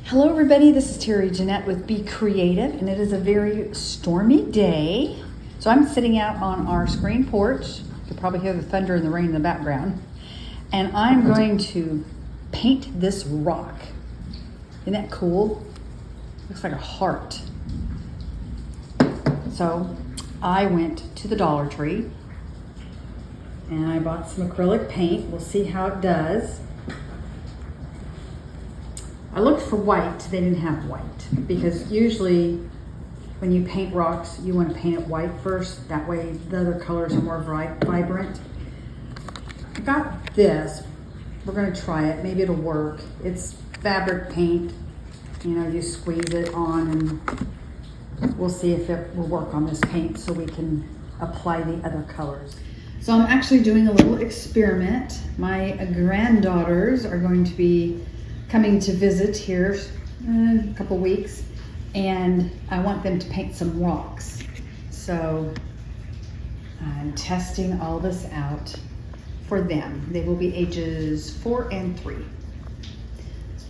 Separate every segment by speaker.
Speaker 1: Hello everybody, this is Terry Jeanette with Be Creative, and it is a very stormy day. So I'm sitting out on our screen porch. You can probably hear the thunder and the rain in the background. And I'm going to paint this rock. Isn't that cool? Looks like a heart. So I went to the Dollar Tree and I bought some acrylic paint. We'll see how it does. I looked for white. They didn't have white because usually when you paint rocks, you want to paint it white first. That way the other colors are more vibrant. I got this. We're going to try it. Maybe it'll work. It's fabric paint. You know, you squeeze it on and we'll see if it will work on this paint so we can apply the other colors. So I'm actually doing a little experiment. My granddaughters are going to be coming to visit here in a couple weeks, and I want them to paint some rocks. So I'm testing all this out for them. They will be ages 4 and 3.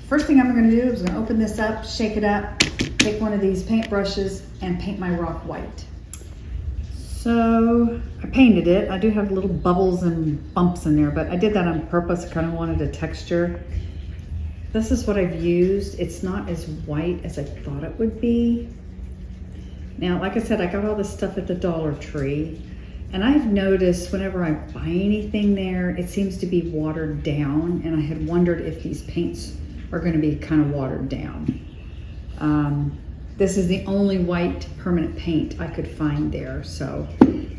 Speaker 1: First thing I'm going to do is I'm going to open this up, shake it up, take one of these paint brushes and paint my rock white. So I painted it. I do have little bubbles and bumps in there, but I did that on purpose. I kind of wanted a texture. This is what I've used. It's not as white as I thought it would be. Now, like I said, I got all this stuff at the Dollar Tree, and I've noticed whenever I buy anything there, it seems to be watered down, and I had wondered if these paints are going to be kind of watered down. This is the only white permanent paint I could find there, so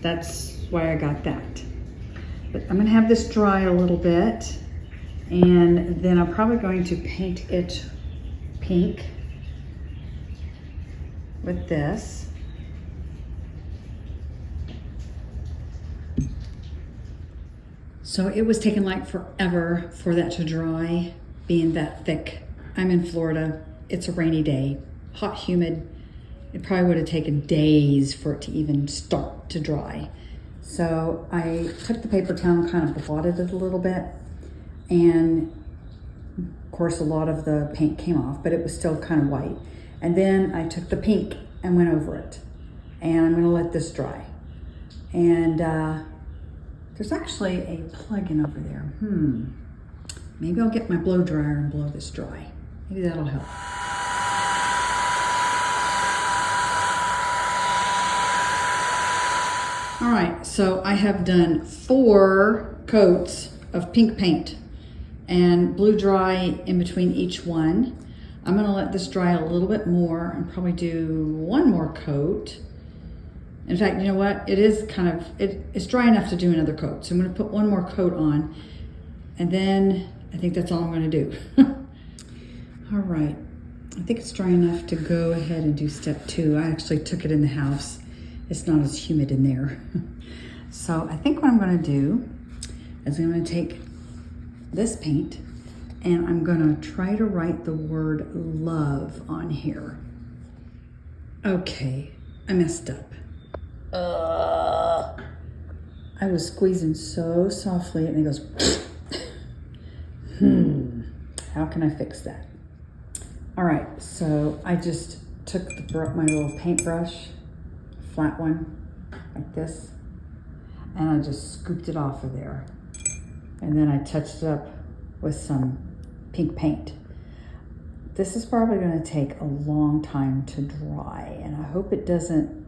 Speaker 1: that's why I got that. But I'm going to have this dry a little bit, and then I'm probably going to paint it pink with this. So it was taking like forever for that to dry, being that thick. I'm in Florida. It's a rainy day, hot, humid. It probably would have taken days for it to even start to dry. So I took the paper towel and kind of blotted it a little bit. And of course, a lot of the paint came off, but it was still kind of white. And then I took the pink and went over it. And I'm gonna let this dry. And there's actually a plug-in over there. Maybe I'll get my blow dryer and blow this dry. Maybe that'll help. All right, so I have done 4 coats of pink paint and blew dry in between each one. I'm gonna let this dry a little bit more and probably do 1 more coat. In fact, you know what? It is it's dry enough to do another coat. So I'm gonna put 1 more coat on, and then I think that's all I'm gonna do. All right, I think it's dry enough to go ahead and do step 2. I actually took it in the house. It's not as humid in there. So I think what I'm gonna do is I'm gonna take this paint and I'm gonna try to write the word love on here. Okay, I messed up. I was squeezing so softly and it goes, how can I fix that? All right, so I just took my little paintbrush, flat one, like this, and I just scooped it off of there. And then I touched it up with some pink paint. This is probably gonna take a long time to dry, and I hope it doesn't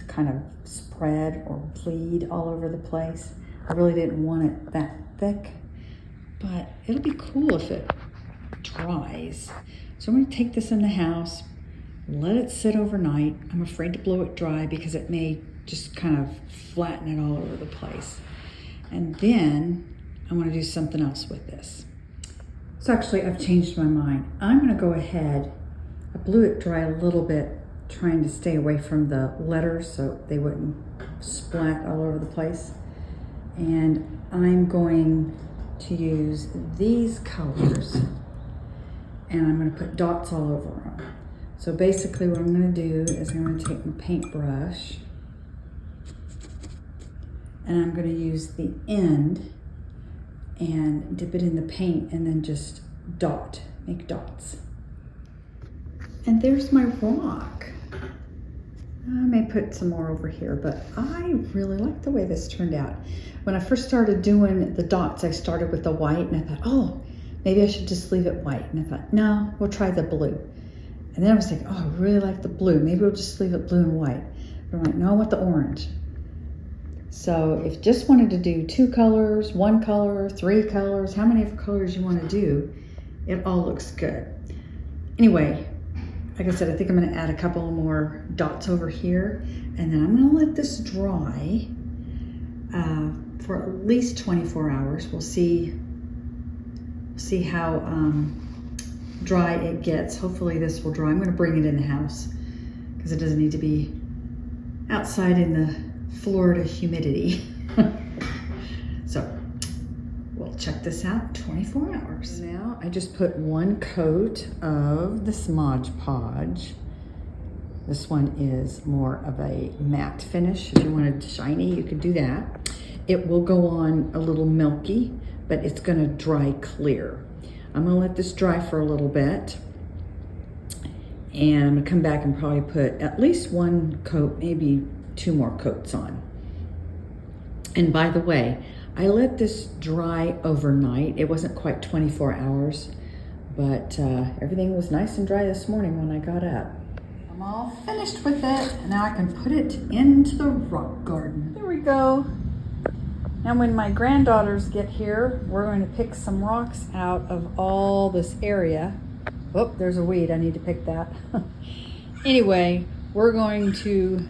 Speaker 1: kind of spread or bleed all over the place. I really didn't want it that thick, but it'll be cool if it dries. So I'm gonna take this in the house, let it sit overnight. I'm afraid to blow it dry because it may just kind of flatten it all over the place. And then I want to do something else with this. So actually I've changed my mind. I'm gonna go ahead, I blew it dry a little bit, trying to stay away from the letters so they wouldn't splat all over the place. And I'm going to use these colors and I'm gonna put dots all over them. So basically what I'm gonna do is I'm gonna take my paintbrush and I'm gonna use the end and dip it in the paint and then just dot make dots. And there's my rock. I may put some more over here, but I really like the way this turned out. When I first started doing the dots, I started with the white and I thought, oh, maybe I should just leave it white. And I thought, no, we'll try the blue. And then I was thinking, oh, I really like the blue. Maybe we'll just leave it blue and white. But I'm like, no, I want the orange. So if you just wanted to do 2 colors, 1 color, 3 colors, how many colors you want to do, it all looks good. Anyway, like I said, I think I'm going to add a couple more dots over here, and then I'm going to let this dry for at least 24 hours. We'll see how dry it gets. Hopefully this will dry. I'm going to bring it in the house because it doesn't need to be outside in the Florida humidity. So we'll check this out in 24 hours. Now I just put 1 coat of the Mod Podge. This one is more of a matte finish. If you wanted shiny, you could do that. It will go on a little milky, but it's gonna dry clear. I'm gonna let this dry for a little bit, and I'm gonna come back and probably put at least 1 coat, maybe 2 more coats on. And by the way, I let this dry overnight. It wasn't quite 24 hours, but everything was nice and dry this morning when I got up. I'm all finished with it, and now I can put it into the rock garden. There we go. Now when my granddaughters get here, we're going to pick some rocks out of all this area. Oh, there's a weed, I need to pick that. Anyway, we're going to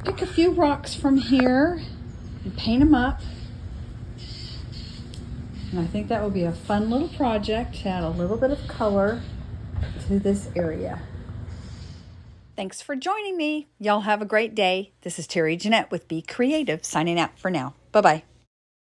Speaker 1: pick a few rocks from here and paint them up. And I think that will be a fun little project to add a little bit of color to this area. Thanks for joining me. Y'all have a great day. This is Terry Jeanette with Be Creative signing out for now. Bye-bye.